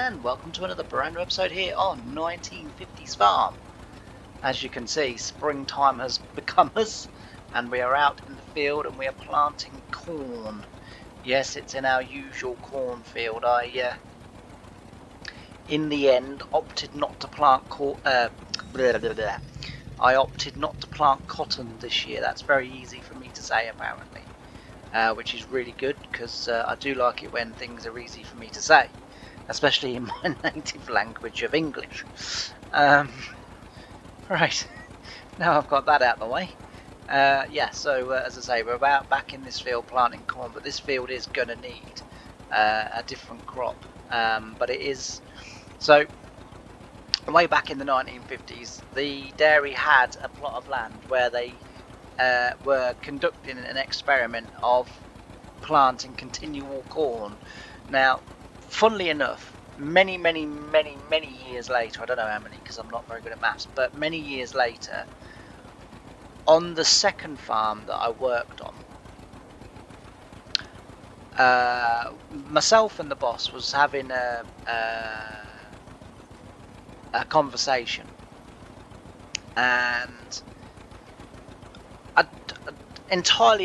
and welcome to another brand new episode here on 1950's Farm. As you can see, springtime has become us, and we are out in the field and we are planting corn. Yes, it's in our usual cornfield. In the end, opted not to plant corn. I opted not to plant cotton this year. That's very easy for me to say, apparently, which is really good because I do like it when things are easy for me to say, especially in my native language of English. Right, now I've got that out of the way. So as I say, we're about back in this field planting corn, but this field is going to need a different crop. But it is so. Way back in the 1950s, the dairy had a plot of land where they were conducting an experiment of planting continual corn. Now, funnily enough, many years later, I don't know how many because I'm not very good at maths, but many years later, on the second farm that I worked on, myself and the boss was having a conversation, and I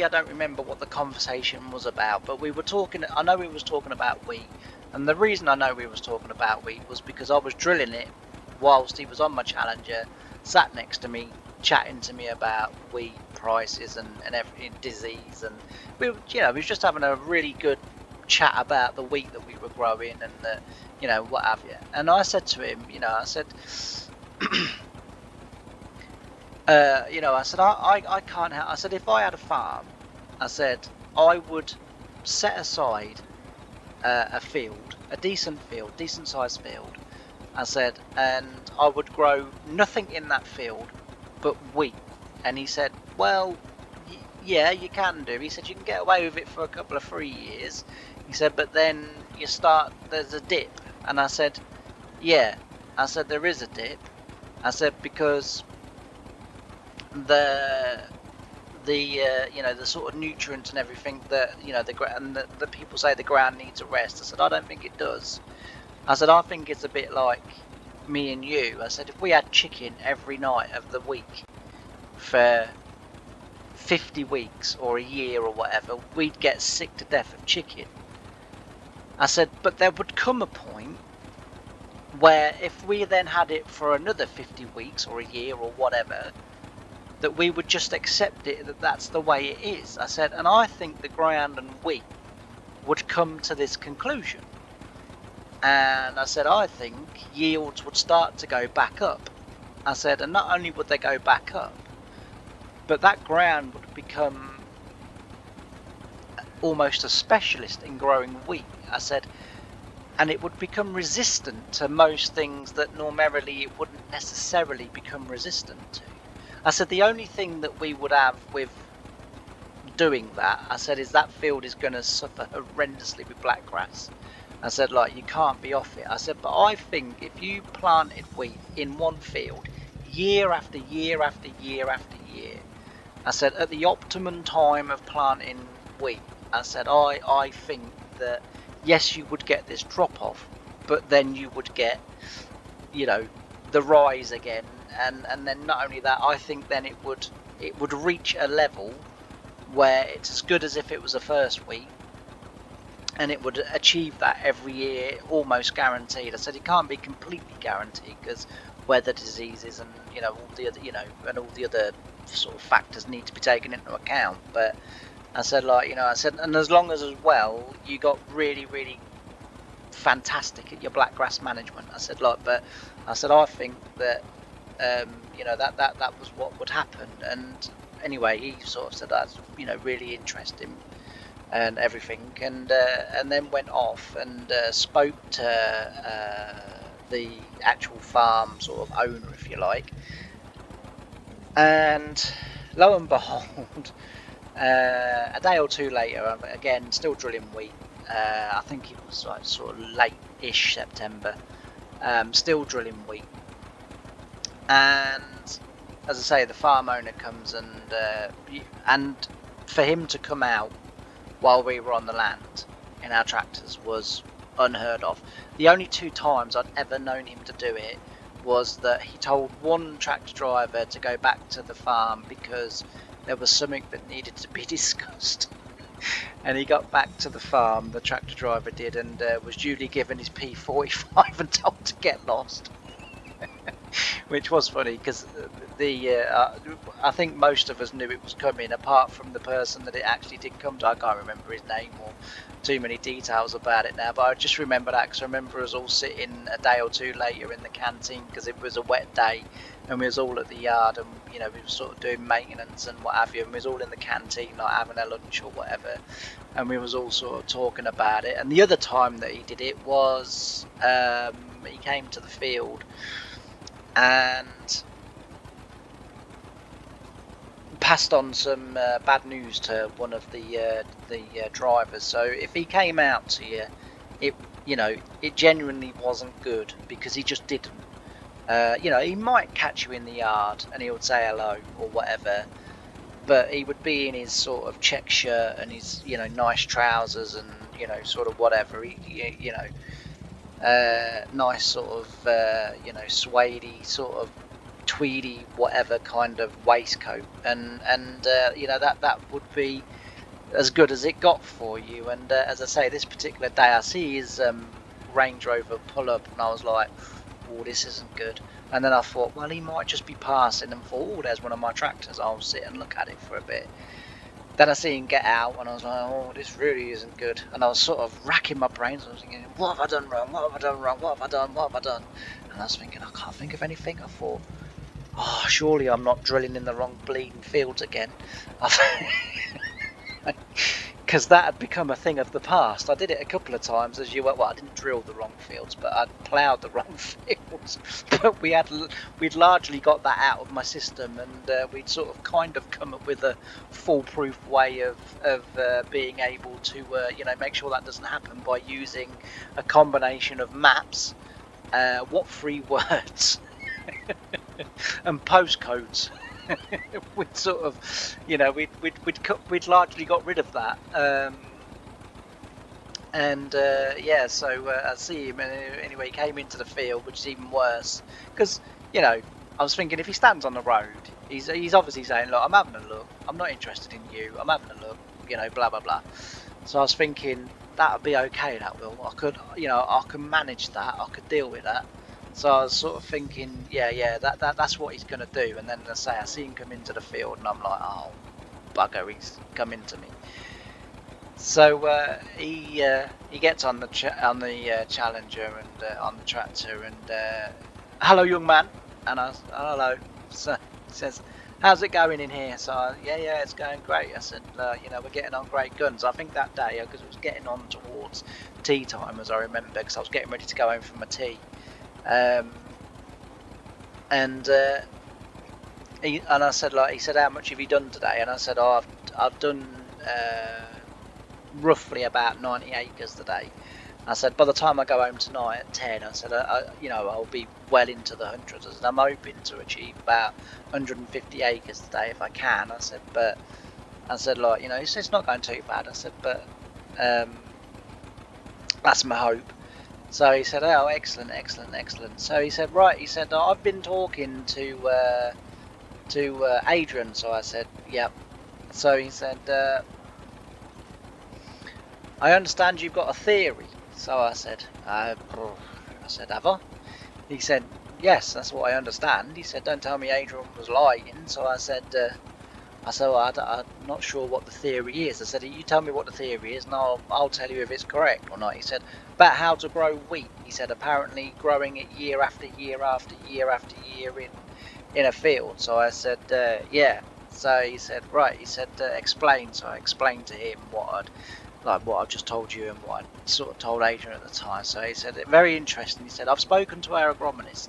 don't remember what the conversation was about, but we were talking. I know we was talking about wheat, and the reason I know we was talking about wheat was because I was drilling it whilst he was on my Challenger, sat next to me, chatting to me about wheat prices and everything, disease, and we was just having a really good chat about the wheat that we were growing and the, what have you. And I said to him, I said, I said I can't help. I said if I had a farm, I said I would set aside a field, a decent sized field. I said, and I would grow nothing in that field but wheat. And he said, well, yeah, you can do. He said you can get away with it for a couple of 3 years. He said, but then there's a dip. And I said, yeah. I said there is a dip. I said because the sort of nutrients and everything that the people say the ground needs a rest. I said I don't think it does. I said I think it's a bit like me and you. I said if we had chicken every night of the week for 50 weeks or a year or whatever, we'd get sick to death of chicken. I said, but there would come a point where if we then had it for another 50 weeks or a year or whatever, that we would just accept it, that that's the way it is. I said, and I think the ground and wheat would come to this conclusion. And I said, I think yields would start to go back up. I said, and not only would they go back up, but that ground would become almost a specialist in growing wheat. I said, and it would become resistant to most things that normally it wouldn't necessarily become resistant to. I said the only thing that we would have with doing that, I said, is that field is going to suffer horrendously with blackgrass. I said, like, you can't be off it. I said, but I think if you planted wheat in one field year after year after year after year, I said, at the optimum time of planting wheat, I said, I think that yes, you would get this drop off, but then you would get, the rise again. And then not only that, I think then it would reach a level where it's as good as if it was a first wheat, and it would achieve that every year, almost guaranteed. I said it can't be completely guaranteed because weather diseases and all the other sort of factors need to be taken into account. But I said, and as long as well you got really fantastic at your blackgrass management. I said, I think that that was what would happen. And anyway, he sort of said that's really interesting and everything, and then went off and spoke to the actual farm sort of owner, if you like, and lo and behold, a day or two later, again still drilling wheat. I think it was like sort of late-ish September, still drilling wheat. And as I say, the farm owner comes and for him to come out while we were on the land in our tractors was unheard of. The only 2 times I'd ever known him to do it was that he told one tractor driver to go back to the farm because there was something that needed to be discussed. And he got back to the farm, the tractor driver did, and was duly given his P45 and told to get lost. Which was funny because I think most of us knew it was coming, apart from the person that it actually did come to. I can't remember his name or too many details about it now, but I just remember that because I remember us all sitting a day or two later in the canteen because it was a wet day and we was all at the yard, and we were sort of doing maintenance and what have you, and we was all in the canteen like having a lunch or whatever, and we was all sort of talking about it. And the other time that he did it was he came to the field and passed on some bad news to one of the drivers. So if he came out to you, it genuinely wasn't good because he just didn't. He might catch you in the yard and he would say hello or whatever, but he would be in his sort of check shirt and his nice trousers and sort of whatever. Nice sort of suede-y sort of tweedy whatever kind of waistcoat, and that would be as good as it got for you. And as I say, this particular day I see his Range Rover pull up and I was like, oh, this isn't good. And then I thought, well, he might just be passing and thought, oh, there's one of my tractors, I'll sit and look at it for a bit. Then I see him get out and I was like, oh, this really isn't good. And I was sort of racking my brains. I was thinking, what have I done wrong? What have I done wrong? What have I done? What have I done? And I was thinking, I can't think of anything. I thought, oh, surely I'm not drilling in the wrong bleeding fields again. Because that had become a thing of the past. I did it a couple of times, as you were. Well, I didn't drill the wrong fields, but I'd ploughed the wrong fields. But we'd largely got that out of my system, and we'd sort of kind of come up with a foolproof way of being able to make sure that doesn't happen by using a combination of maps, what 3 words, and postcodes. We'd sort of, we'd largely got rid of that, so I see him, and anyway, he came into the field, which is even worse, because I was thinking, if he stands on the road, he's obviously saying, look, I'm having a look, I'm not interested in you, I'm having a look, blah blah blah. So I was thinking that would be okay, that will, I could, I can manage that, I could deal with that. So I was sort of thinking, that's what he's going to do. And then I see him come into the field, and I'm like, oh, bugger, he's come into me. So he gets on the Challenger and on the tractor, and hello, young man. And I was, hello. So he says, how's it going in here? So yeah, it's going great. I said, we're getting on great guns. I think that day, because it was getting on towards tea time, as I remember, because I was getting ready to go home for my tea. And I said, he said, how much have you done today? And I said, oh, I've done roughly about 90 acres today. I said, by the time I go home tonight at 10, I said, I'll be well into the hundreds. I said, I'm hoping to achieve about 150 acres today if I can. I said, but it's not going too bad. I said, but that's my hope. So he said, oh, excellent. So he said, right, I've been talking to Adrian. So I said, yep. So he said, I understand you've got a theory. So I said, have I? He said, yes, that's what I understand. He said, don't tell me Adrian was lying. So I said, I'm not sure what the theory is. I said, you tell me what the theory is and I'll tell you if it's correct or not. He said, about how to grow wheat. He said, apparently growing it year after year after year after year in a field. So I said, yeah. So he said, right. He said, explain. So I explained to him what I've just told you and what I sort of told Adrian at the time. So he said, very interesting. He said, I've spoken to our agronomist.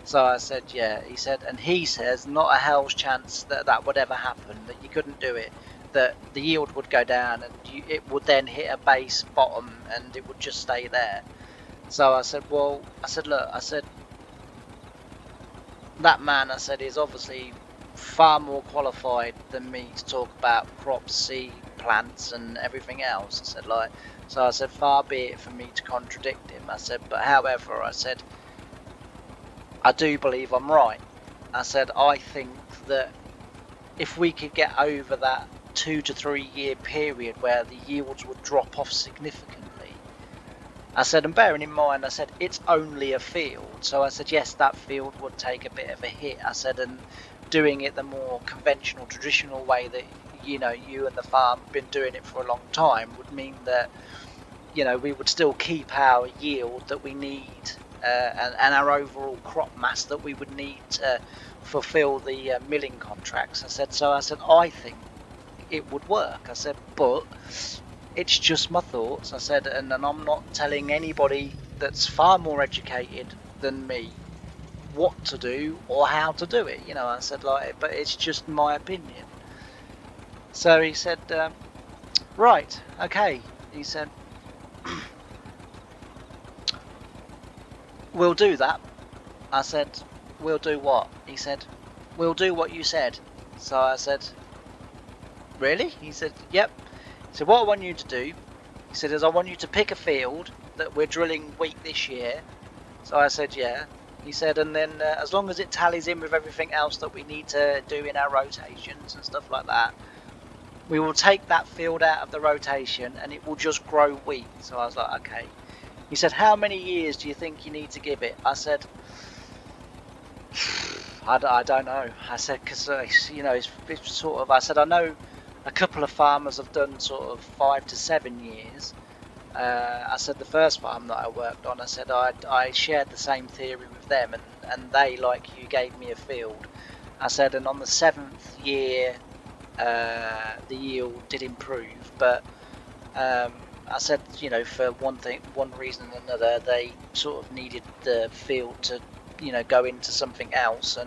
So I said, yeah. He said, and he says, not a hell's chance that would ever happen, that you couldn't do it, that the yield would go down and it would then hit a base bottom and it would just stay there. So I said, look, that man, is obviously far more qualified than me to talk about crop seed, plants and everything else. I said, like, so I said, far be it for me to contradict him. I said, but however, I said, I do believe I'm right. I said, I think that if we could get over that 2 to 3 year period where the yields would drop off significantly, I said, and bearing in mind, I said, it's only a field. So I said, yes, that field would take a bit of a hit. I said, and doing it the more conventional, traditional way that, you know, you and the farm have been doing it for a long time would mean that, you know, we would still keep our yield that we need and our overall crop mass that we would need to fulfill the milling contracts. I said, so I said, I think it would work. I said, but it's just my thoughts. I said, and I'm not telling anybody that's far more educated than me what to do or how to do it. You know, I said, like, but it's just my opinion. So he said, right, okay. He said, we'll do that. I said, we'll do what? He said, we'll do what you said. So I said, really? He said, yep. So what I want you to do, he said, is I want you to pick a field that we're drilling wheat this year. So I said, yeah. He said, and then as long as it tallies in with everything else that we need to do in our rotations and stuff like that, we will take that field out of the rotation and it will just grow wheat. So I was like, okay. He said, how many years do you think you need to give it? I said, I don't know. I said, because, you know, it's sort of, I said, I know a couple of farmers have done sort of 5 to 7 years. I said, the first farm that I worked on, I said, I shared the same theory with them, and they, like you, gave me a field. I said, and on the 7th year, the yield did improve, but I said, you know, for one reason or another, they sort of needed the field to, you know, go into something else,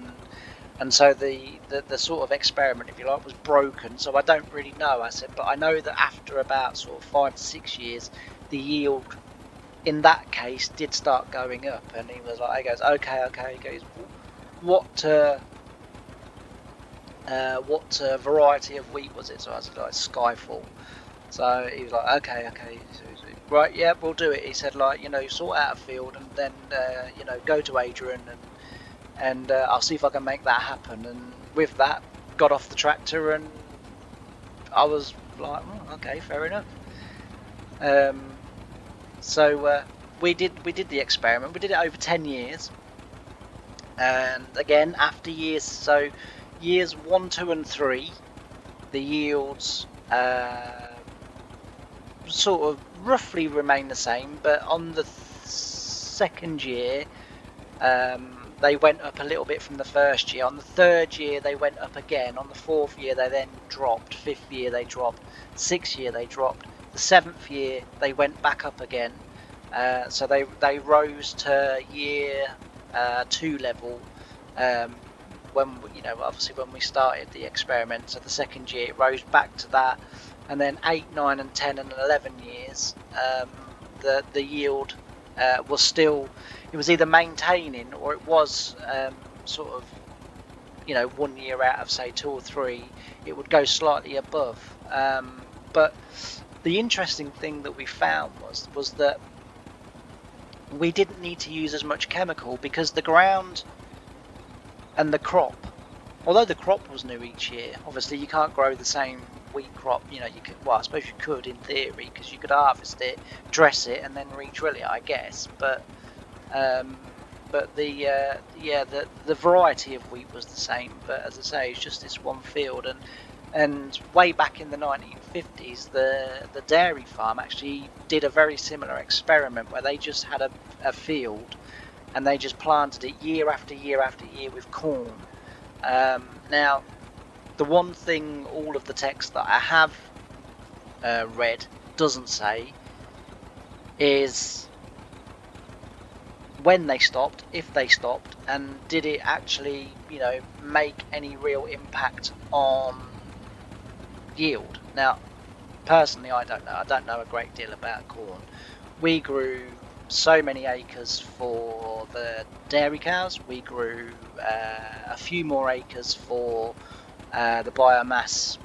and so the sort of experiment, if you like, was broken. So I don't really know. I said, but I know that after about sort of 5 to 6 years, the yield in that case did start going up. And he was like, he goes, okay. He goes, what variety of wheat was it? So I was like, Skyfall. So he was like, okay. So, right, yeah, we'll do it. He said, like, you know, sort out a field and then, you know, go to Adrian and I'll see if I can make that happen. And with that, got off the tractor and I was like, oh, okay, fair enough. So we did the experiment. We did it over 10 years. And again, after years, so years 1, 2 and 3, the yields sort of roughly remain the same, but on the second year they went up a little bit from the first year. On the third year they went up again. On the fourth year they then dropped. Fifth year they dropped. Sixth year they dropped. The seventh year they went back up again. So they rose to year 2 level when, you know, obviously when we started the experiment. So the second year it rose back to that, and then 8, 9 and 10 and 11 years the yield was still, it was either maintaining or it was sort of, you know, 1 year out of say 2 or 3 it would go slightly above. But the interesting thing that we found was that we didn't need to use as much chemical because the ground and the crop, although the crop was new each year, obviously you can't grow the same wheat crop, you know, you could, well, I suppose you could in theory, because you could harvest it, dress it and then re-drill it, I guess, but the variety of wheat was the same. But as I say, it's just this one field, and way back in the 1950s the dairy farm actually did a very similar experiment where they just had a field and they just planted it year after year after year with corn. Now, the one thing all of the text that I have read doesn't say is when they stopped, if they stopped, and did it actually, you know, make any real impact on yield. Now, personally, I don't know. I don't know a great deal about corn. We grew so many acres for the dairy cows. We grew a few more acres for the biomass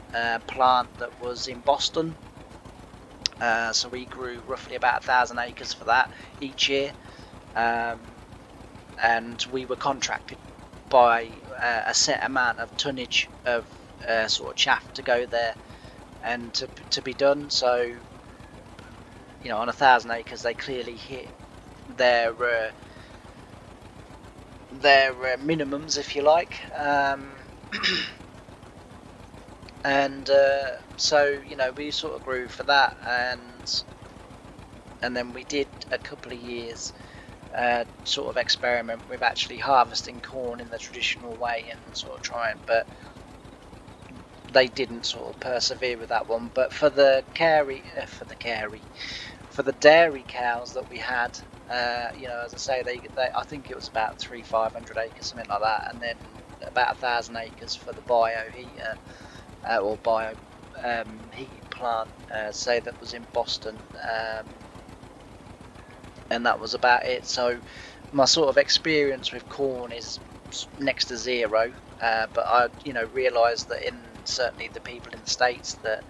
plant that was in Boston. So we grew roughly about 1,000 acres for that each year, and we were contracted by a set amount of tonnage of sort of chaff to go there and to be done. So, on 1,000 acres, they clearly hit their minimums, if you like. And so we sort of grew for that, and then we did a couple of years sort of experiment with actually harvesting corn in the traditional way and sort of trying, but they didn't sort of persevere with that one. But for the dairy cows that we had, as I say, they I think it was about 500 acres, something like that, and then about 1,000 acres for the bio heater or bio heating plant, say that was in Boston, and that was about it. So my sort of experience with corn is next to zero, but I realised that in certainly the people in the States that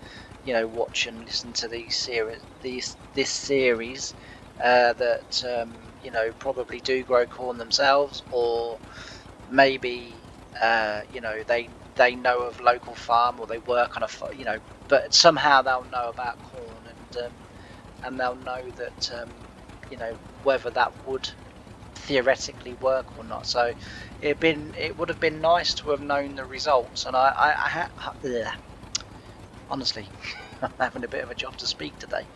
watch and listen to this series that probably do grow corn themselves, or maybe they know of local farm, or they work on a but somehow they'll know about corn, and they'll know that whether that would theoretically work or not. So it would have been nice to have known the results, and honestly, I'm having a bit of a job to speak today.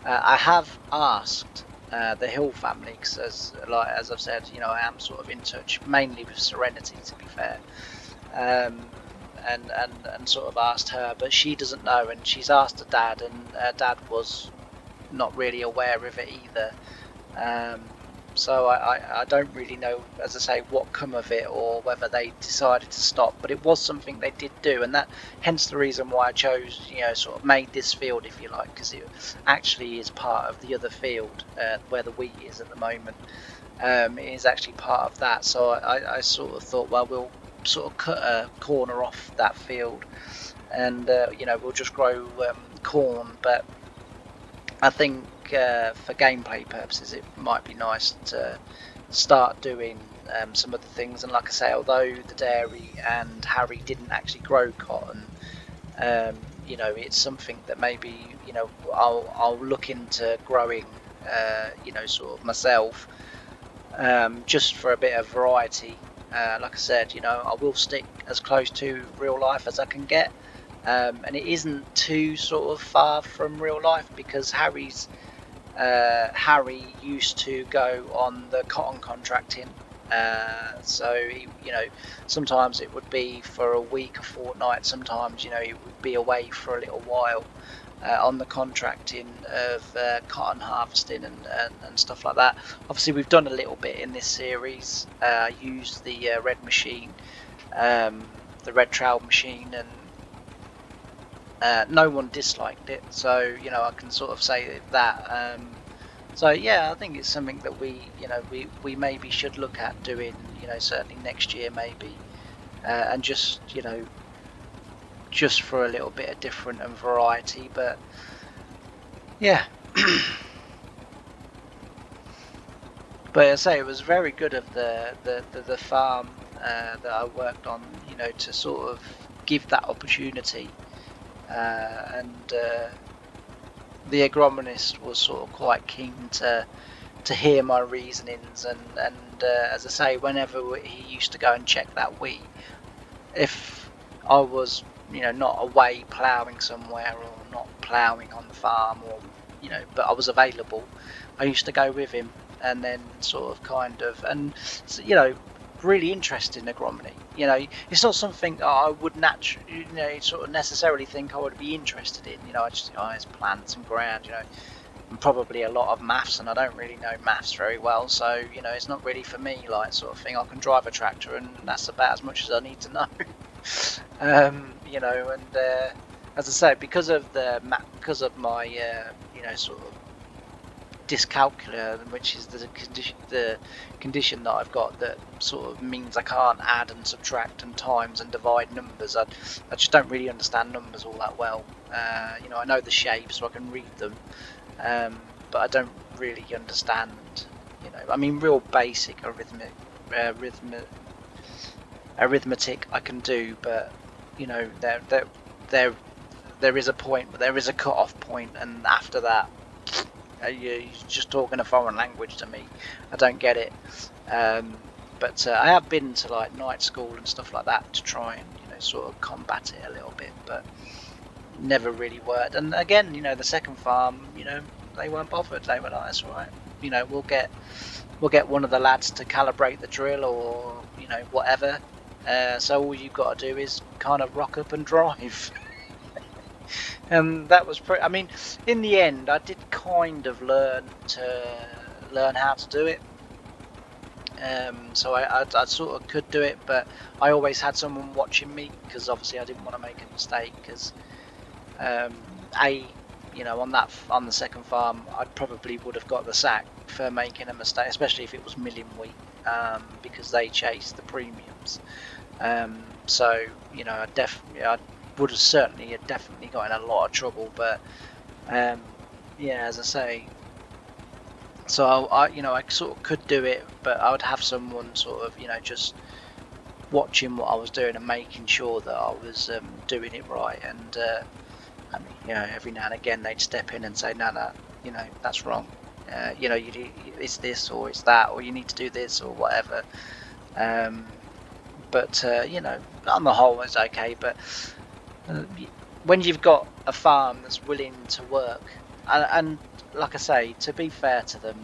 I have asked the Hill family, because as I've said, I am sort of in touch mainly with Serenity, to be fair, and sort of asked her, but she doesn't know, and she's asked her dad, and Dad was not really aware of it either. So I don't really know, as I say, what come of it, or whether they decided to stop, but it was something they did do, and that hence the reason why I chose, sort of made this field, if you like, because it actually is part of the other field where the wheat is at the moment. It is actually part of that, so I sort of thought, well, we'll sort of cut a corner off that field, and we'll just grow corn. But I think for gameplay purposes, it might be nice to start doing some other things. And like I say, although the dairy and Harry didn't actually grow cotton, it's something that maybe I'll look into growing, sort of myself, just for a bit of variety. Like I said, I will stick as close to real life as I can get. And it isn't too sort of far from real life, because Harry used to go on the cotton contracting, so he, sometimes it would be for a week, a fortnight, sometimes he would be away for a little while on the contracting of cotton harvesting and stuff like that. Obviously we've done a little bit in this series. I used the red machine, the red trail machine, and no one disliked it, so I can sort of say that. So yeah, I think it's something that we maybe should look at doing, certainly next year maybe, and just just for a little bit of different and variety. But yeah. But I say it was very good of the farm that I worked on, to sort of give that opportunity. And the agronomist was sort of quite keen to hear my reasonings, and as I say, whenever he used to go and check that wheat, if I was not away ploughing somewhere, or not ploughing on the farm, or but I was available, I used to go with him, and then sort of kind of, and really interested in agronomy. It's not something I would naturally, sort of necessarily think I would be interested in. I just, it's plants and ground, and probably a lot of maths, and I don't really know maths very well, so it's not really for me, like, sort of thing. I can drive a tractor, and that's about as much as I need to know. And as I say, because of my sort of dyscalculia, which is the condition that I've got that sort of means I can't add and subtract and times and divide numbers. I just don't really understand numbers all that well. You know, I know the shapes so I can read them, but I don't really understand. You know, I mean, real basic arithmetic I can do, but you know, there is a point, there is a cut-off point, and after that, you're just talking a foreign language to me. I don't get it. But I have been to like night school and stuff like that to try and, you know, sort of combat it a little bit, but never really worked. And again, you know, the second farm, you know, they weren't bothered. They were like, that's all right. You know, we'll get one of the lads to calibrate the drill, or you know, whatever. So all you've got to do is kind of rock up and drive. And that was pretty. I mean, in the end, I did kind of learn how to do it. So I sort of could do it, but I always had someone watching me because obviously I didn't want to make a mistake. Because you know, on the second farm, I probably would have got the sack for making a mistake, especially if it was milling wheat, because they chase the premiums. So you know, I would have definitely got in a lot of trouble. But yeah, as I say, so I you know, I sort of could do it, but I would have someone sort of, you know, just watching what I was doing and making sure that I was doing it right. And I mean, you know, every now and again they'd step in and say, no, you know, that's wrong. You know, it's this or it's that, or you need to do this or whatever. But you know, on the whole, it's okay. But when you've got a farm that's willing to work, and like I say, to be fair to them,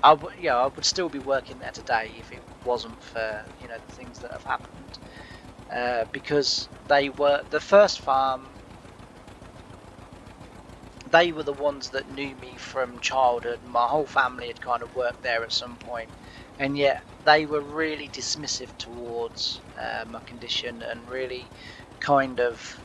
I would still be working there today if it wasn't for, you know, the things that have happened. Because they were the first farm. They were the ones that knew me from childhood. My whole family had kind of worked there at some point, and yet they were really dismissive towards my condition, and really kind of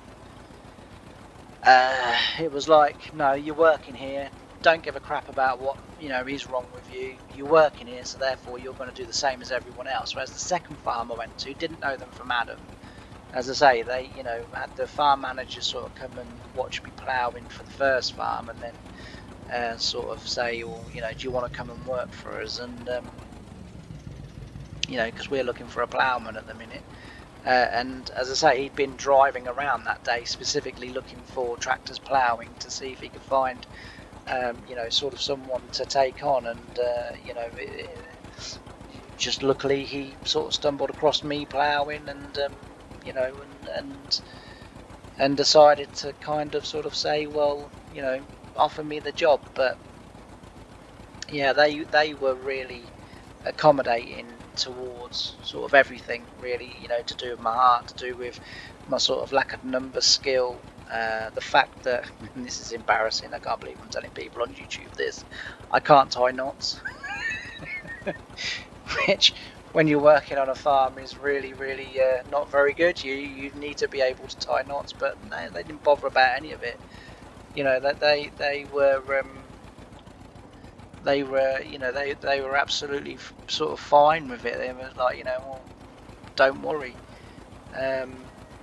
it was like, no, you're working here, don't give a crap about what, you know, is wrong with you. You're working here, so therefore you're going to do the same as everyone else. Whereas the second farm I went to didn't know them from Adam. As I say, they, you know, had the farm manager sort of come and watch me ploughing for the first farm, and then sort of say, well, you know, do you want to come and work for us? And you know, because we're looking for a ploughman at the minute. And as I say, he'd been driving around that day specifically looking for tractors ploughing to see if he could find, you know, sort of someone to take on. And you know, just luckily he sort of stumbled across me ploughing, and you know, and decided to kind of sort of say, well, you know, offer me the job. But yeah, they were really accommodating towards sort of everything, really, you know, to do with my heart, to do with my sort of lack of number skill, the fact that, and this is embarrassing, I can't believe I'm telling people on YouTube this, I can't tie knots. Which, when you're working on a farm, is really not very good. You need to be able to tie knots, but no, they didn't bother about any of it. You know, that they were you know, they were absolutely sort of fine with it. They were like, you know, well, don't worry. I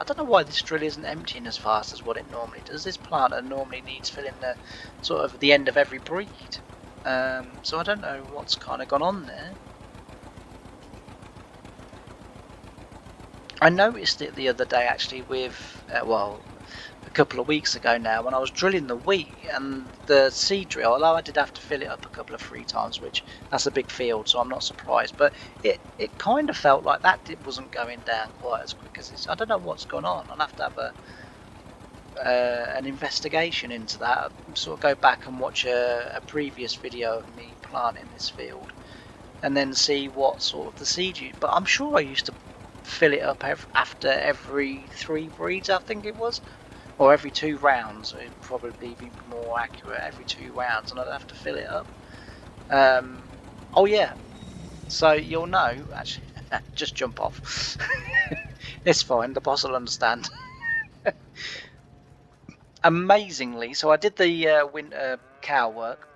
don't know why this drill isn't emptying as fast as what it normally does. This planter normally needs filling the sort of the end of every breed. So I don't know what's kind of gone on there. I noticed it the other day actually with, well, a couple of weeks ago now, when I was drilling the wheat, and the seed drill, although I did have to fill it up a couple of 3 times, which that's a big field, so I'm not surprised, but it kind of felt like that wasn't going down quite as quick as this. I don't know what's gone on. I'll have to have an investigation into that. Sort of go back and watch a previous video of me planting this field, and then see what sort of the seed you. But I'm sure I used to fill it up after every 3 breeds, I think it was, or every 2 rounds. It'd probably be more accurate, every 2 rounds, and I'd have to fill it up. Oh yeah, so you'll know, actually. Just jump off. It's fine, the boss will understand. Amazingly, so I did the winter cow work,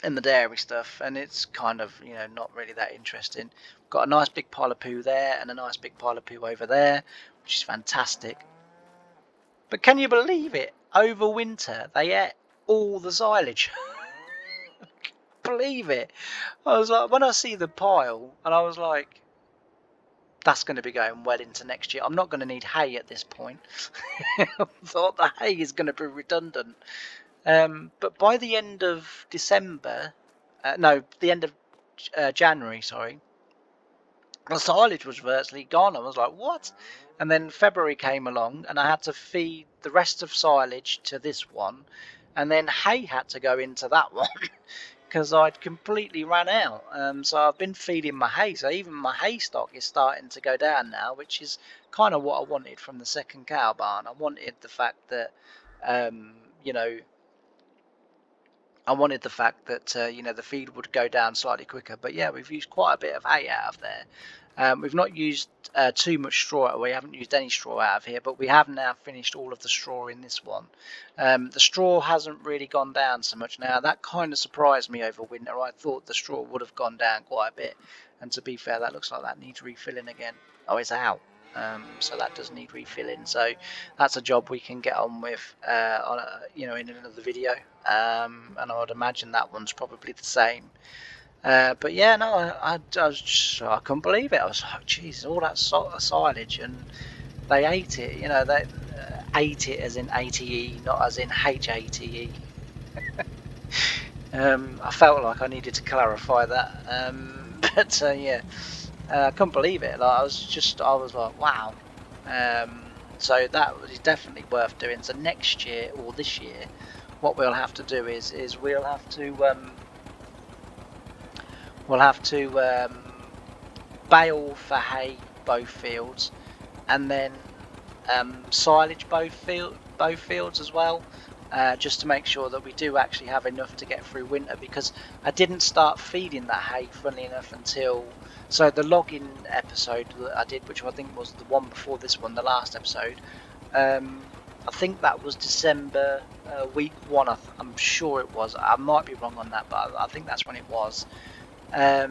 in the dairy stuff, and it's kind of, you know, not really that interesting. Got a nice big pile of poo there and a nice big pile of poo over there, which is fantastic. But can you believe it? Over winter, they ate all the silage. Believe it. I was like, when I see the pile, and I was like, that's going to be going well into next year. I'm not going to need hay at this point. I thought the hay is going to be redundant. But by the end of December, no, the end of January, sorry, the silage was virtually gone. I was like, what? And then February came along, and I had to feed the rest of silage to this one, and then hay had to go into that one because I'd completely ran out. So I've been feeding my hay, so even my hay stock is starting to go down now, which is kind of what I wanted from the second cow barn. I wanted the fact that, you know, I wanted the fact that you know, the feed would go down slightly quicker. But yeah, we've used quite a bit of hay out of there. We've not used too much straw. We haven't used any straw out of here, but we have now finished all of the straw in this one. The straw hasn't really gone down so much now. That kind of surprised me over winter. I thought the straw would have gone down quite a bit. And to be fair, that looks like that needs refilling again. Oh, it's out. So that does need refilling. So that's a job we can get on with, you know, in another video. And I would imagine that one's probably the same. But yeah, no, I couldn't believe it. I was like, geez, all that silage, and they ate it. You know, they ate it as in ATE, not as in HATE. I felt like I needed to clarify that. But yeah, I couldn't believe it. Like, I was like, wow. So that is definitely worth doing. So next year or this year, what we'll have to do is we'll have to bale for hay both fields, and then silage both fields as well, just to make sure that we do actually have enough to get through winter, because I didn't start feeding that hay, funnily enough, until the logging episode that I did, which I think was the one before this one, the last episode. I think that was December week 1. I'm sure it was. I might be wrong on that, but I think that's when it was. I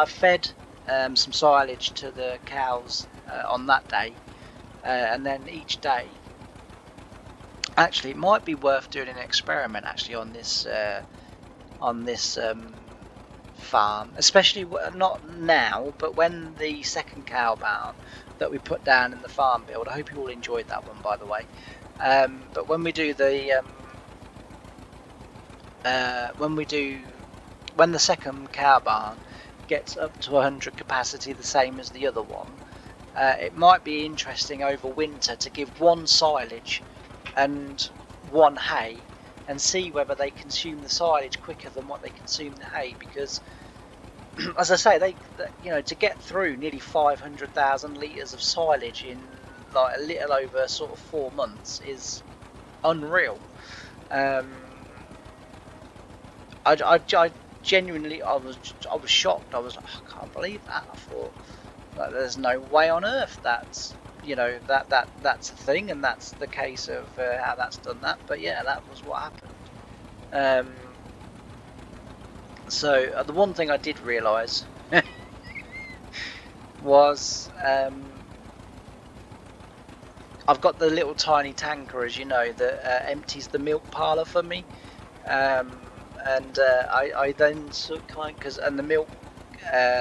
fed some silage to the cows on that day, and then each day. Actually, it might be worth doing an experiment actually on this farm, especially not now, but when the second cow barn that we put down in the farm build. I hope you all enjoyed that one, by the way. But when we do the when the second cow barn gets up to 100 capacity, the same as the other one, it might be interesting over winter to give one silage and one hay, and see whether they consume the silage quicker than what they consume the hay, because as I say, they you know, to get through nearly 500,000 litres of silage in like a little over sort of 4 months is unreal. I genuinely, I was shocked. I was like, I can't believe that. I thought, like, there's no way on earth that's, you know, that's a thing, and that's the case of how that's done that. But yeah, that was what happened. So the one thing I did realise was I've got the little tiny tanker, as you know, that empties the milk parlour for me, and I then because the milk,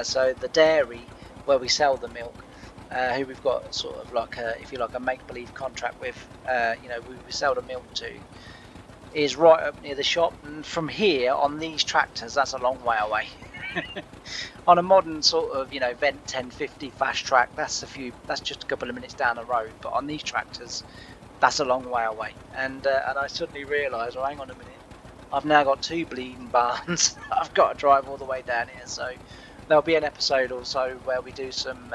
so the dairy where we sell the milk, who we've got sort of like a, if you like, a make-believe contract with, you know, we sell the milk to, is right up near the shop, and from here on these tractors, that's a long way away. On a modern sort of, you know, Vent 1050 fast track, that's just a couple of minutes down the road, but on these tractors, that's a long way away. And I suddenly realised, well, hang on a minute, I've now got 2 bleeding barns I've got to drive all the way down here. So there'll be an episode also where we do some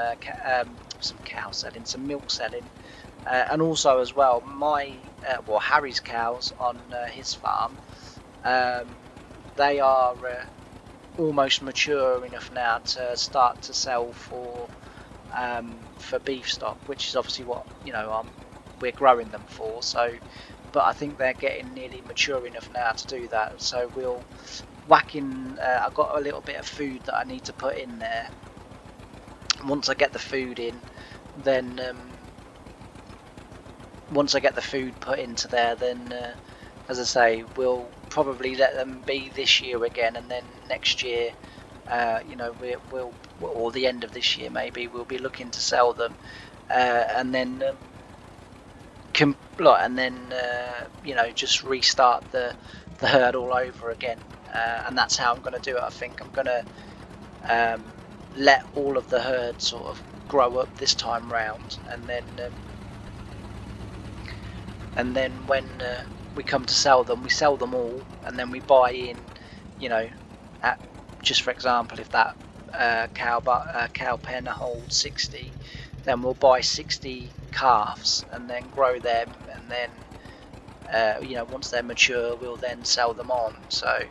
cow selling, some milk selling. And also as well, my Harry's cows on his farm, they are almost mature enough now to start to sell for beef stock, which is obviously what, you know, we're growing them for. So, but I think they're getting nearly mature enough now to do that. So we'll whack in. I've got a little bit of food that I need to put in there. Once I get the food in, then once I get the food put into there, then as I say, we'll probably let them be this year again, and then next year, you know, we'll or the end of this year maybe, we'll be looking to sell them, and then you know, just restart the herd all over again, and that's how I'm going to do it. I think I'm going to let all of the herd sort of grow up this time round, and then when we come to sell them, we sell them all, and then we buy in, you know, at, just for example, if that cow pen holds 60, then we'll buy 60 calves and then grow them, and then you know, once they're mature, we'll then sell them on. So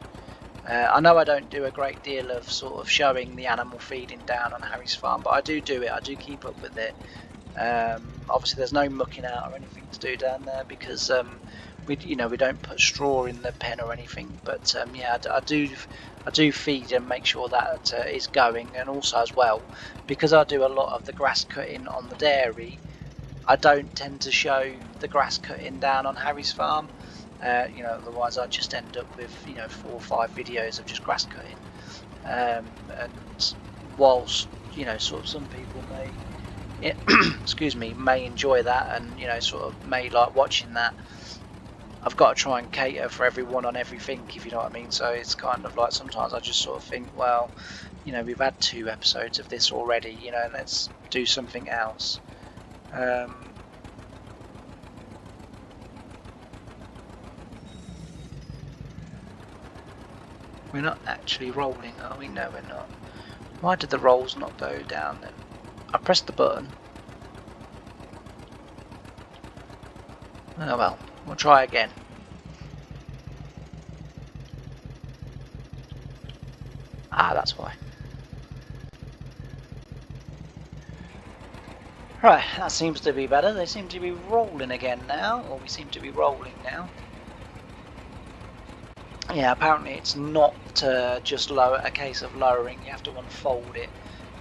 I know I don't do a great deal of sort of showing the animal feeding down on Harry's farm, but I do it. I do keep up with it. Obviously there's no mucking out or anything to do down there, because we don't put straw in the pen or anything, but yeah, I do feed and make sure that is going. And also as well, because I do a lot of the grass cutting on the dairy, I don't tend to show the grass cutting down on Harry's farm. You know, otherwise I just end up with, you know, 4 or 5 videos of just grass cutting, and whilst, you know, sort of some people may excuse me, may enjoy that, and, you know, sort of may like watching that, I've got to try and cater for everyone on everything, if you know what I mean. So it's kind of like, sometimes I just sort of think, well, you know, we've had 2 episodes of this already, you know, let's do something else. We're not actually rolling, are we? No, we're not. Why did the rolls not go down then? I pressed the button. Oh well, we'll try again. Ah, that's why. Right, that seems to be better. They seem to be rolling again now, or we seem to be rolling now. Yeah, apparently it's not just a case of lowering, you have to unfold it,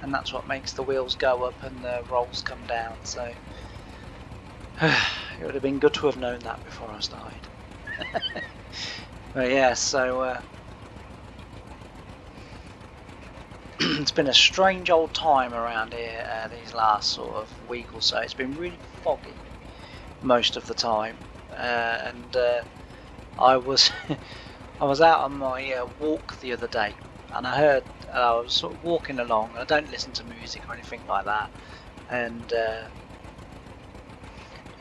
and that's what makes the wheels go up and the rolls come down. So it would have been good to have known that before I started. But yeah, so it's been a strange old time around here these last sort of week or so. It's been really foggy most of the time, and I was I was out on my walk the other day, and I was sort of walking along, and I don't listen to music or anything like that, and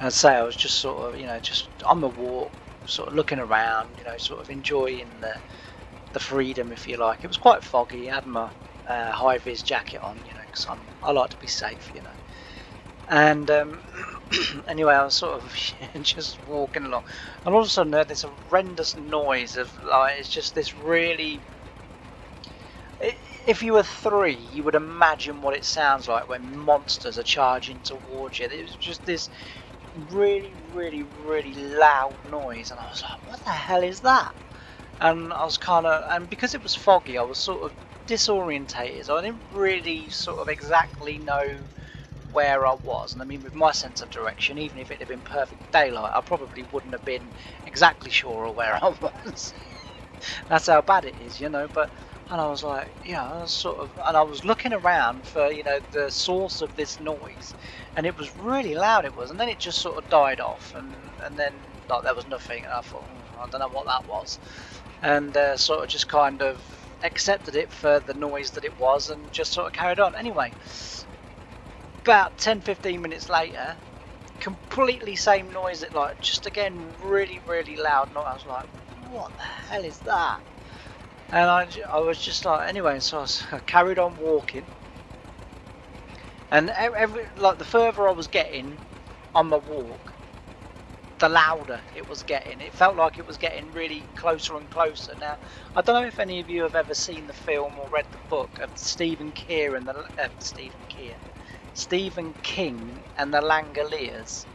I'd say I was just sort of, you know, just on the walk, sort of looking around, you know, sort of enjoying the freedom, if you like. It was quite foggy. I had my high-vis jacket on, you know, because I like to be safe, you know. And anyway, I was sort of just walking along, and all of a sudden I heard this horrendous noise of, like, it's just this really... If you were 3, you would imagine what it sounds like when monsters are charging towards you. It was just this really, really, really loud noise, and I was like, what the hell is that? And I was kind of, and because it was foggy, I was sort of disorientated, so I didn't really sort of exactly know where I was. And I mean, with my sense of direction, even if it had been perfect daylight, I probably wouldn't have been exactly sure of where I was. That's how bad it is, you know. But, and I was like, yeah, I was sort of, and I was looking around for, you know, the source of this noise, and it was really loud, it was, and then it just sort of died off, and then, like, there was nothing, and I thought, I don't know what that was, and sort of just kind of accepted it for the noise that it was, and just sort of carried on. Anyway, about 10-15 minutes later, completely same noise, that, like, just again really, really loud noise. I was like, what the hell is that? And I was just like, anyway, so I carried on walking, and like, the further I was getting on my walk, the louder it was getting. It felt like it was getting really closer and closer. Now, I don't know if any of you have ever seen the film or read the book of Stephen King and the Langoliers.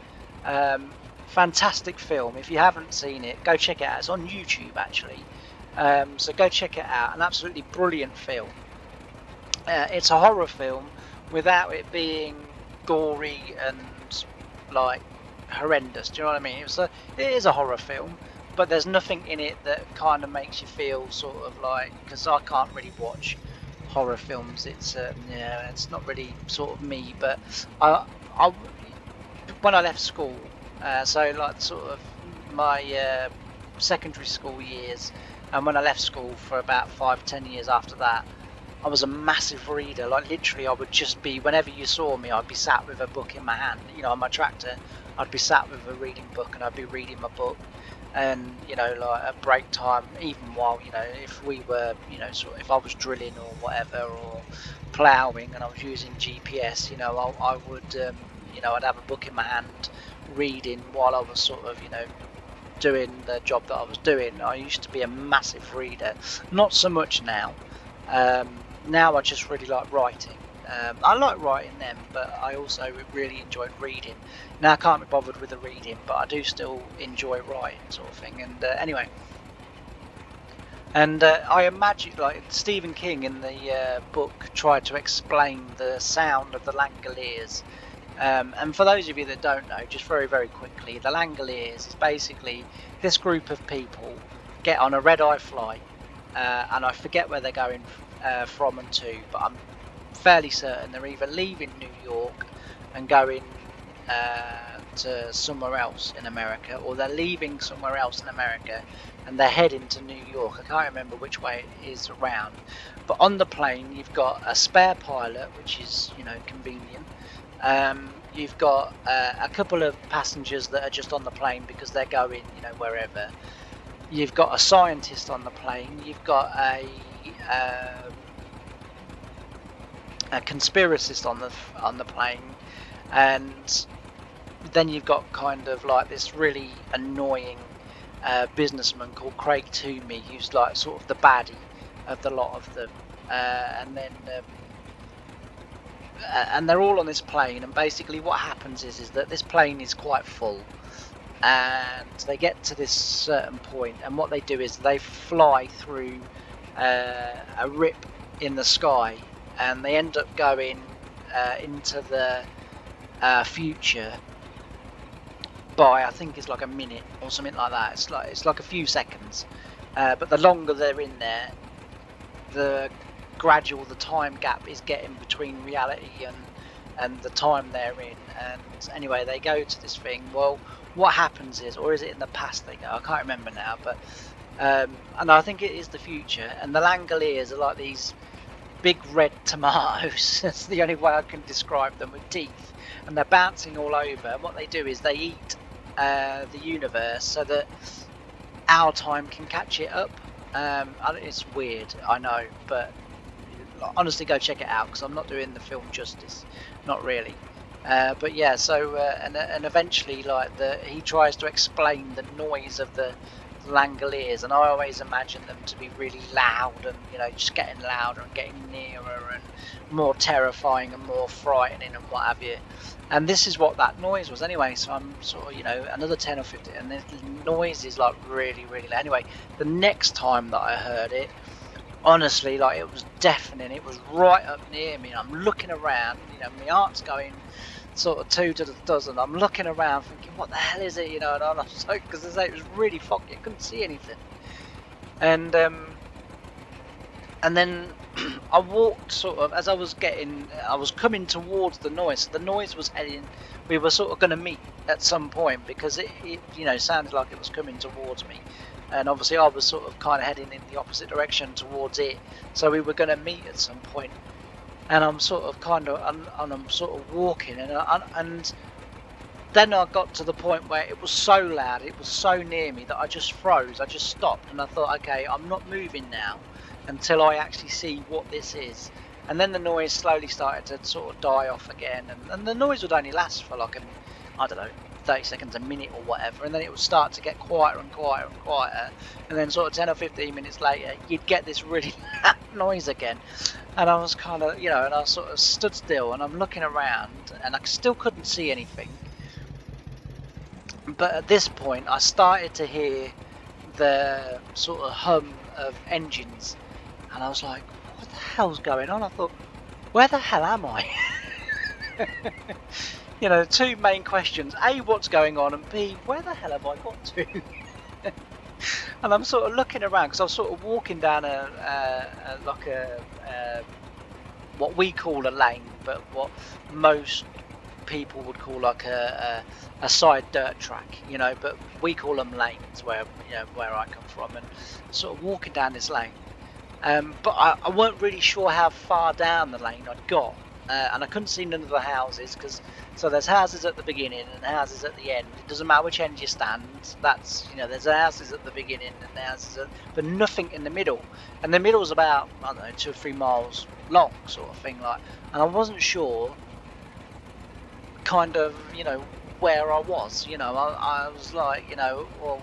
Fantastic film. If you haven't seen it, go check it out. It's on YouTube actually. So go check it out. An absolutely brilliant film. It's a horror film without it being gory and like horrendous. Do you know what I mean? It is a horror film, but there's nothing in it that kind of makes you feel sort of like, because I can't really watch horror films. It's yeah, it's not really sort of me. But I when I left school, so like sort of my secondary school years, and when I left school for about 5-10 years after that, I was a massive reader. Like literally, I would just be, whenever you saw me, I'd be sat with a book in my hand. You know, on my tractor, I'd be sat with a reading book, and I'd be reading my book. And you know, like at break time, even while, you know, if we were, you know, sort of, if I was drilling or whatever, or ploughing, and I was using GPS, you know, I would, you know, I'd have a book in my hand, reading while I was sort of, you know, doing the job that I was doing. I used to be a massive reader. Not so much now. Now I just really like writing. I like writing them, but I also really enjoyed reading. Now I can't be bothered with the reading, but I do still enjoy writing, sort of thing. And anyway, and I imagine, like Stephen King in the book tried to explain the sound of the Langoliers. And for those of you that don't know, just very, very quickly, the Langoliers is basically this group of people get on a red-eye flight, and I forget where they're going from and to, but I'm fairly certain they're either leaving New York and going to somewhere else in America, or they're leaving somewhere else in America and they're heading to New York. I can't remember which way it is around, but on the plane you've got a spare pilot, which is, you know, convenient. You've got a couple of passengers that are just on the plane because they're going, you know, wherever. You've got a scientist on the plane. You've got a conspiracist on the plane, and then you've got kind of like this really annoying businessman called Craig Toomey, who's like sort of the baddie of the lot of them, and then. And they're all on this plane, and basically what happens is that this plane is quite full, and they get to this certain point, and what they do is they fly through a rip in the sky, and they end up going into the future by, I think it's like a minute or something like that. It's like a few seconds, but the longer they're in there, the gradual the time gap is getting between reality and the time they're in. And anyway, they go to this thing. Well, what happens is, or is it in the past they go, I can't remember now, but and I think it is the future, and the Langoliers are like these big red tomatoes. That's the only way I can describe them, with teeth, and they're bouncing all over. And what they do is they eat the universe so that our time can catch it up. It's weird, I know, but honestly, go check it out, because I'm not doing the film justice, not really. But yeah, so and eventually, like he tries to explain the noise of the Langoliers, and I always imagine them to be really loud, and you know, just getting louder and getting nearer and more terrifying and more frightening and what have you. And this is what that noise was anyway. So I'm sort of, you know, another 10 or 15, and the noise is like really, really loud. Anyway, the next time that I heard it, honestly, like, it was deafening. It was right up near me, and I'm looking around, you know, my heart's going sort of 2 to the dozen. I'm looking around thinking, what the hell is it, you know? And I'm so, because it was really foggy, I couldn't see anything. And then I walked sort of, as I was coming towards the noise. So the noise was heading, we were sort of going to meet at some point, because it you know, sounded like it was coming towards me. And obviously I was sort of kind of heading in the opposite direction towards it, so we were going to meet at some point. And I'm sort of I'm sort of walking, and then I got to the point where it was so loud, it was so near me, that I just froze. I just stopped, and I thought, okay, I'm not moving now until I actually see what this is. And then the noise slowly started to sort of die off again, and the noise would only last for like I don't know, 30 seconds, a minute or whatever, and then it would start to get quieter and quieter and quieter, and then sort of 10 or 15 minutes later you'd get this really loud noise again. And I was kind of, you know, and I sort of stood still, and I'm looking around, and I still couldn't see anything. But at this point, I started to hear the sort of hum of engines, and I was like, what the hell's going on? I thought, where the hell am I? You know, two main questions: A, what's going on, and B, where the hell have I got to? And I'm sort of looking around because I was sort of walking down like a what we call a lane, but what most people would call like a side dirt track, you know, but we call them lanes where, you know, where I come from, and sort of walking down this lane. But I weren't really sure how far down the lane I'd got, and I couldn't see none of the houses because so there's houses at the beginning and houses at the end. It doesn't matter which end you stand. That's, you know, there's houses at the beginning and houses but nothing in the middle. And the middle's about, I don't know, 2 or 3 miles long, sort of thing, like. And I wasn't sure, kind of, you know, where I was. You know, I was like, you know, well.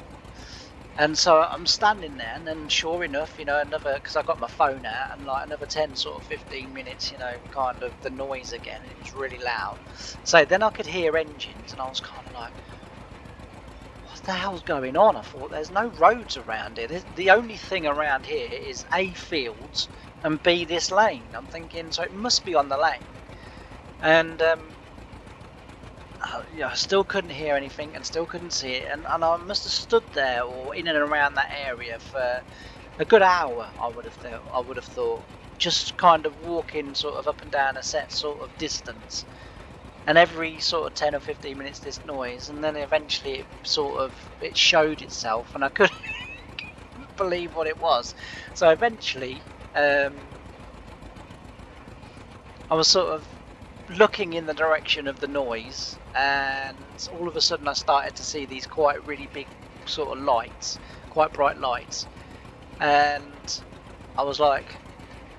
And so I'm standing there, and then sure enough, you know, another, because I got my phone out, and like another 10 sort of 15 minutes, you know, kind of the noise again, and it was really loud. So then I could hear engines, and I was kind of like, what the hell's going on? I thought, there's no roads around here. The only thing around here is A, fields, and B, this lane. I'm thinking, so it must be on the lane. And yeah, I still couldn't hear anything and still couldn't see it, and I must have stood there or in and around that area for a good hour. I would have thought, just kind of walking sort of up and down a set sort of distance, and every sort of 10 or 15 minutes this noise, and then eventually it showed itself, and I couldn't believe what it was. So eventually, I was sort of looking in the direction of the noise, and all of a sudden I started to see these quite really big sort of lights, quite bright lights, and I was like,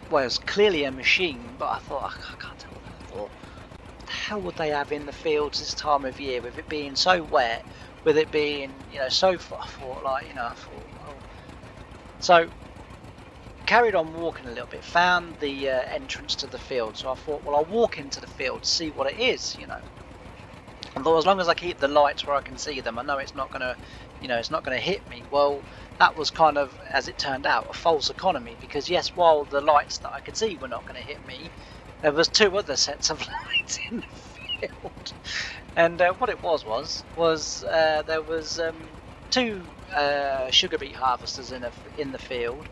well, it's clearly a machine, but I thought, I can't tell what I thought. What the hell would they have in the fields this time of year, with it being so wet, with it being, you know, so far? I thought, like, you know, well. So carried on walking a little bit, found the entrance to the field. So I thought, well, I'll walk into the field, see what it is, you know. I thought, as long as I keep the lights where I can see them, I know it's not gonna, you know, it's not gonna hit me. Well, that was kind of, as it turned out, a false economy, because yes, while the lights that I could see were not going to hit me, there was 2 other sets of lights in the field. And what it was there was 2 sugar beet harvesters in the field.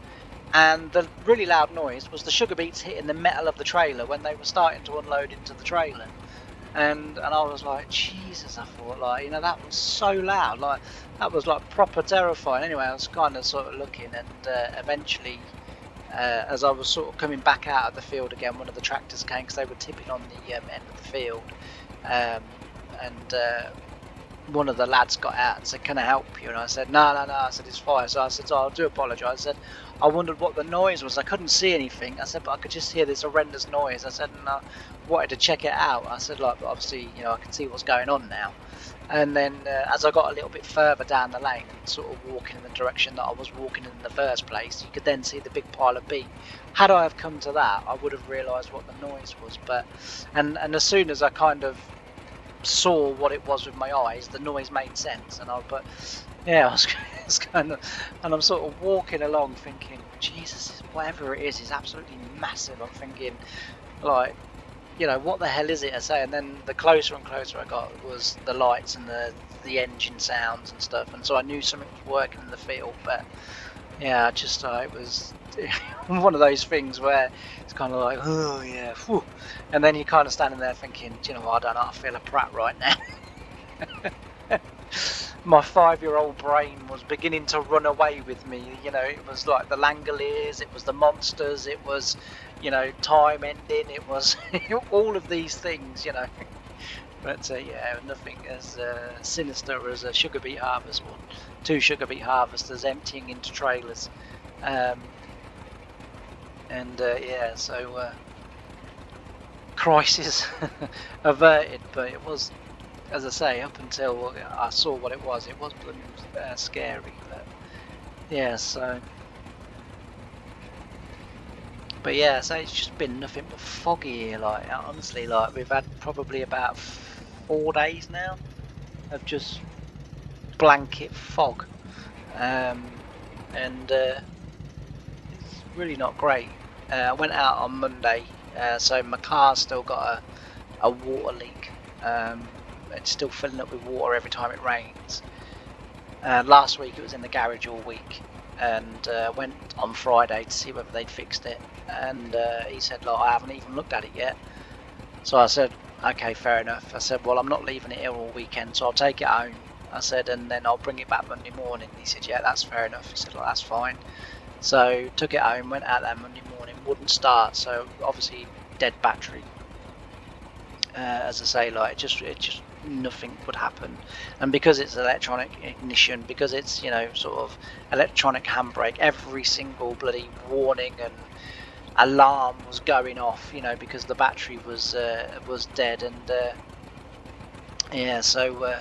And the really loud noise was the sugar beets hitting the metal of the trailer when they were starting to unload into the trailer. And I was like, Jesus, I thought, like, you know, that was so loud, like, that was like proper terrifying. Anyway, I was kind of sort of looking, and eventually, as I was sort of coming back out of the field again, one of the tractors came, because they were tipping on the end of the field, and one of the lads got out and said, can I help you? And I said, no, I said, it's fine. So I said, oh, I do apologise. I said, I wondered what the noise was. I couldn't see anything. I said, but I could just hear this horrendous noise. I said, and I wanted to check it out. I said, like, obviously, you know, I can see what's going on now. And then as I got a little bit further down the lane, sort of walking in the direction that I was walking in the first place, you could then see the big pile of beet. Had I have come to that, I would have realised what the noise was. But and as soon as I kind of saw what it was with my eyes, the noise made sense. And but yeah, I was kind of, and I'm sort of walking along thinking, Jesus, whatever it is absolutely massive. I'm thinking, like, you know, what the hell is it? I say, and then the closer and closer I got was the lights and the engine sounds and stuff, and so I knew something was working in the field. But yeah, just it was one of those things where it's kind of like, oh yeah, whew. And then you're kind of standing there thinking, do you know what, I don't know, I feel a prat right now. My 5-year-old brain was beginning to run away with me. You know, it was like the Langoliers, it was the monsters, it was, you know, time ending, it was all of these things, you know. But yeah, nothing as sinister as a sugar beet harvest one. 2 sugar beet harvesters emptying into trailers. Yeah, so crisis averted, but it was, as I say, up until I saw what it was bloody scary. But yeah, so. But yeah, so it's just been nothing but foggy here. Like, honestly, like, we've had probably about 4 days now of just blanket fog, and it's really not great. I went out on Monday, so my car's still got a water leak. It's still filling up with water every time it rains. Last week it was in the garage all week, and went on Friday to see whether they'd fixed it, and he said, look, I haven't even looked at it yet. So I said, okay, fair enough. I said, well, I'm not leaving it here all weekend, so I'll take it home. I said, and then I'll bring it back Monday morning. He said, yeah, that's fair enough. He said, well, that's fine. So took it home, went out there Monday morning, wouldn't start, so obviously dead battery. As I say, like it just nothing would happen, and because it's electronic ignition, because it's, you know, sort of electronic handbrake, every single bloody warning and alarm was going off, you know, because the battery was dead, and yeah, so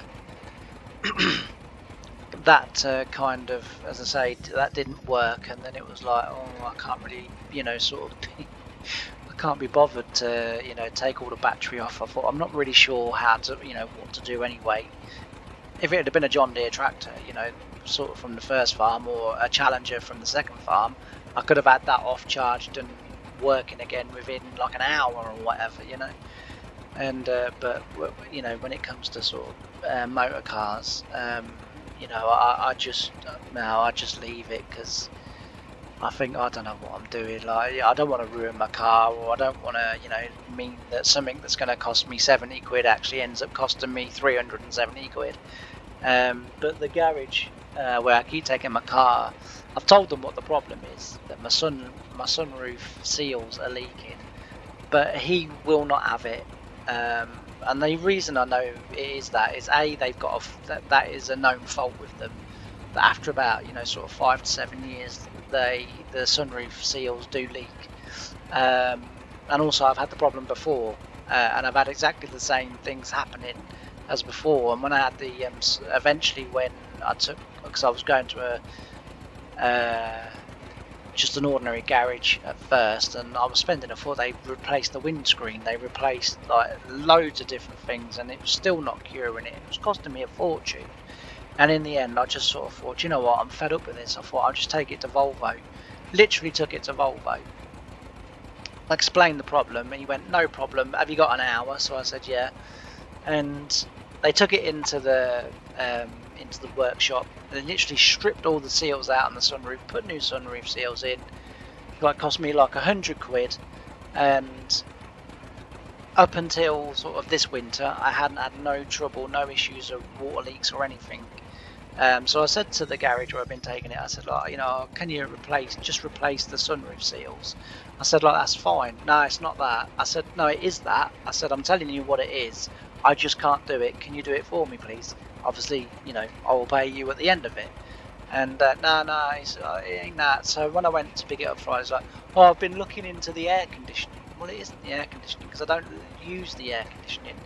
that kind of, as I say, that didn't work, and then it was like, oh, I can't really, you know, sort of I can't be bothered to, you know, take all the battery off. I thought, I'm not really sure how to, you know, what to do anyway. If it had been a John Deere tractor, you know, sort of from the first farm, or a Challenger from the second farm, I could have had that off charged and working again within like an hour or whatever, you know. And but you know, when it comes to sort of motor cars, you know, I just leave it, because I think, I don't know what I'm doing. Like, I don't want to ruin my car, or I don't want to, you know, mean that something that's going to cost me 70 quid actually ends up costing me 370 quid. But the garage where I keep taking my car, I've told them what the problem is, that my sunroof seals are leaking, but he will not have it. And the reason I know it is that is, A, they've got that is a known fault with them, that after about, you know, sort of 5 to 7 years, the sunroof seals do leak. And also I've had the problem before, and I've had exactly the same things happening as before. And when I had the eventually, when I took, because I was going to a just an ordinary garage at first, and I was spending a fortune. They replaced the windscreen, they replaced like loads of different things, and it was still not curing it. It was costing me a fortune. And in the end, I just sort of thought, you know what, I'm fed up with this. I thought I'll just take it to Volvo. Literally took it to Volvo. I explained the problem, and he went, no problem, have you got an hour? So I said, yeah. And they took it into the workshop. They literally stripped all the seals out on the sunroof, put new sunroof seals in. It cost me like 100 quid. And up until sort of this winter, I hadn't had no trouble, no issues of water leaks or anything. So I said to the garage where I've been taking it, I said, like, you know, can you just replace the sunroof seals? I said, like, that's fine. No, it's not that. I said, no, it is that. I said, I'm telling you what it is. I just can't do it. Can you do it for me, please? Obviously, you know, I will pay you at the end of it. And no, it ain't that. So when I went to pick it up Friday, I was like, oh, I've been looking into the air conditioning. Well, it isn't the air conditioning, because I don't use the air conditioning.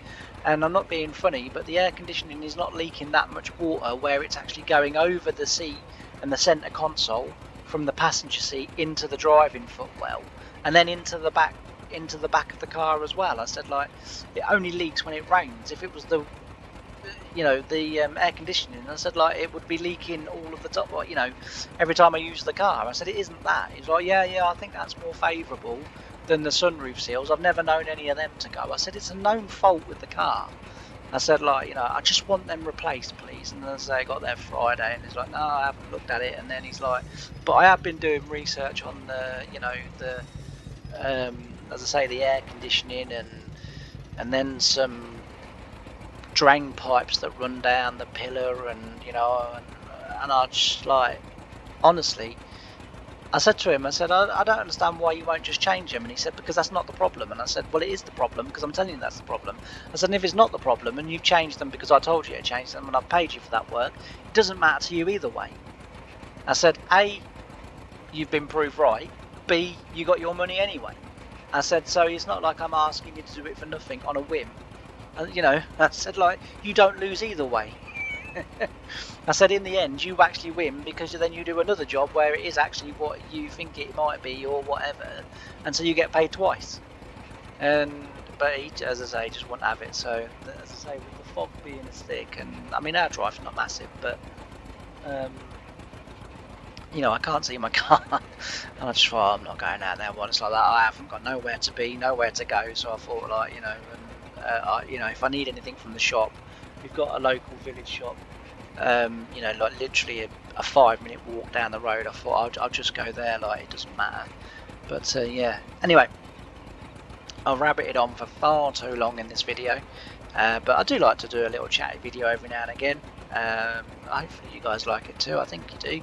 And I'm not being funny, but the air conditioning is not leaking that much water where it's actually going over the seat and the centre console from the passenger seat into the driving footwell, and then into the back of the car as well. I said, like, it only leaks when it rains. If it was the, you know, the air conditioning, I said, like, it would be leaking all of the top, you know, every time I use the car. I said, it isn't that. He's like, yeah, I think that's more favourable than the sunroof seals. I've never known any of them to go. I said, it's a known fault with the car. I said, like, you know, I just want them replaced, please. And as I got there Friday, and he's like, no, I haven't looked at it. And then he's like, but I have been doing research on the, you know, the as I say, the air conditioning, and then some drain pipes that run down the pillar, and, you know, and I just, like, honestly, I said to him, I said, I don't understand why you won't just change them. And he said, because that's not the problem. And I said, well, it is the problem, because I'm telling you that's the problem. I said, and if it's not the problem and you've changed them because I told you to change them and I've paid you for that work, it doesn't matter to you either way. I said, A, you've been proved right. B, you got your money anyway. I said, so it's not like I'm asking you to do it for nothing on a whim. And, you know, I said, like, you don't lose either way. I said, in the end, you actually win, because then you do another job where it is actually what you think it might be or whatever, and so you get paid twice. But he, as I say, just wouldn't have it. So, as I say, with the fog being as thick, and I mean our drive's not massive, but you know, I can't see my car, and I just thought, I'm not going out there while it's like that. I haven't got nowhere to be, nowhere to go, so I thought, like, you know, and you know, if I need anything from the shop, we've got a local village shop, you know, like literally a 5-minute walk down the road. I thought I'll just go there, like it doesn't matter. But yeah, anyway, I've rabbited on for far too long in this video, but I do like to do a little chatty video every now and again. Hopefully you guys like it too. I think you do.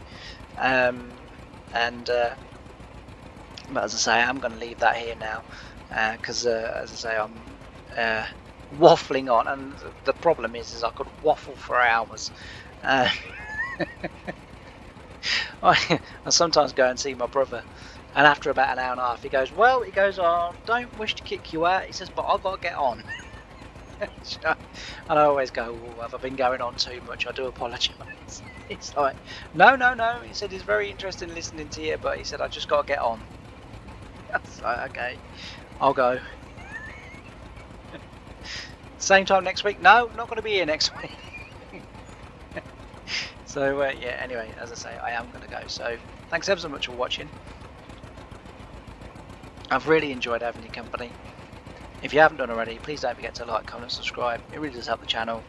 But as I say, I'm going to leave that here now, because as I say, I'm waffling on, and the problem is I could waffle for hours. I sometimes go and see my brother, and after about an hour and a half, he goes, "Well," he goes, "I don't wish to kick you out," he says, "but I've got to get on." And I always go, "Oh, have I been going on too much? I do apologise." It's like, no, he said he's very interested in listening to you, but he said, "I just got to get on." That's like, okay, I'll go. Same time next week? No, not going to be here next week. So yeah, anyway, as I say, I am going to go. So thanks ever so much for watching. I've really enjoyed having your company. If you haven't done already, please don't forget to like, comment, subscribe. It really does help the channel.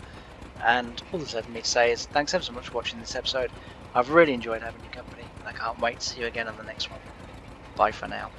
And all that's left for me to say is thanks ever so much for watching this episode. I've really enjoyed having your company, and I can't wait to see you again on the next one. Bye for now.